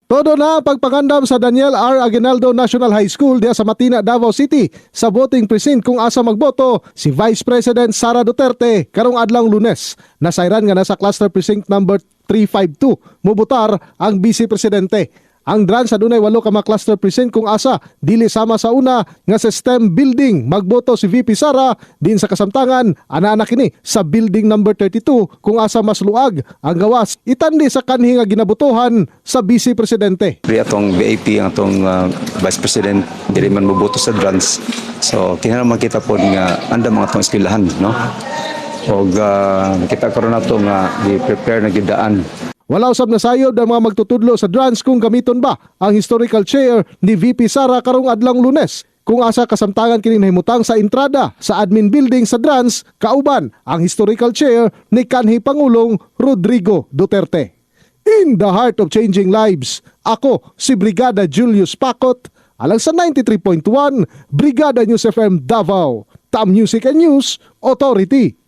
Todo na ang pagpangandam sa Daniel R. Aguinaldo National High School diya sa Matina, Davao City sa voting precinct kung asa magboto si Vice President Sara Duterte karong adlang Lunes. Nasayran nga na sa cluster precinct number 352 mubutar ang Vice Presidente. Ang DRAN sa dunay 8 ka mga cluster precinct kung asa dili sama sa una nga sa STEM building magboto si VP Sara, din sa kasamtangan ana kini sa building number 32 kung asa mas luag ang gawas itandi sa kanhi nga ginabutuhan sa Vice Presidente. Atong VIP ang atong Vice President dili man moboto sa DRANs. So kinahanglan makita pod nga anda mga atong eskwelahan, no? Og kita karon nato nga i-prepare na gyud daan. Wala usab na sayod ang mga magtutudlo sa DRANs kung gamiton ba ang historical chair ni VP Sara karong adlang Lunes. Kung asa kasamtangan kini nahimutang sa entrada sa admin building sa DRANs kauban ang historical chair ni kanhi Pangulong Rodrigo Duterte. In the heart of changing lives, ako si Brigada Julius Pacot, alang sa 93.1 Brigada News FM Davao, Tam Music and News Authority.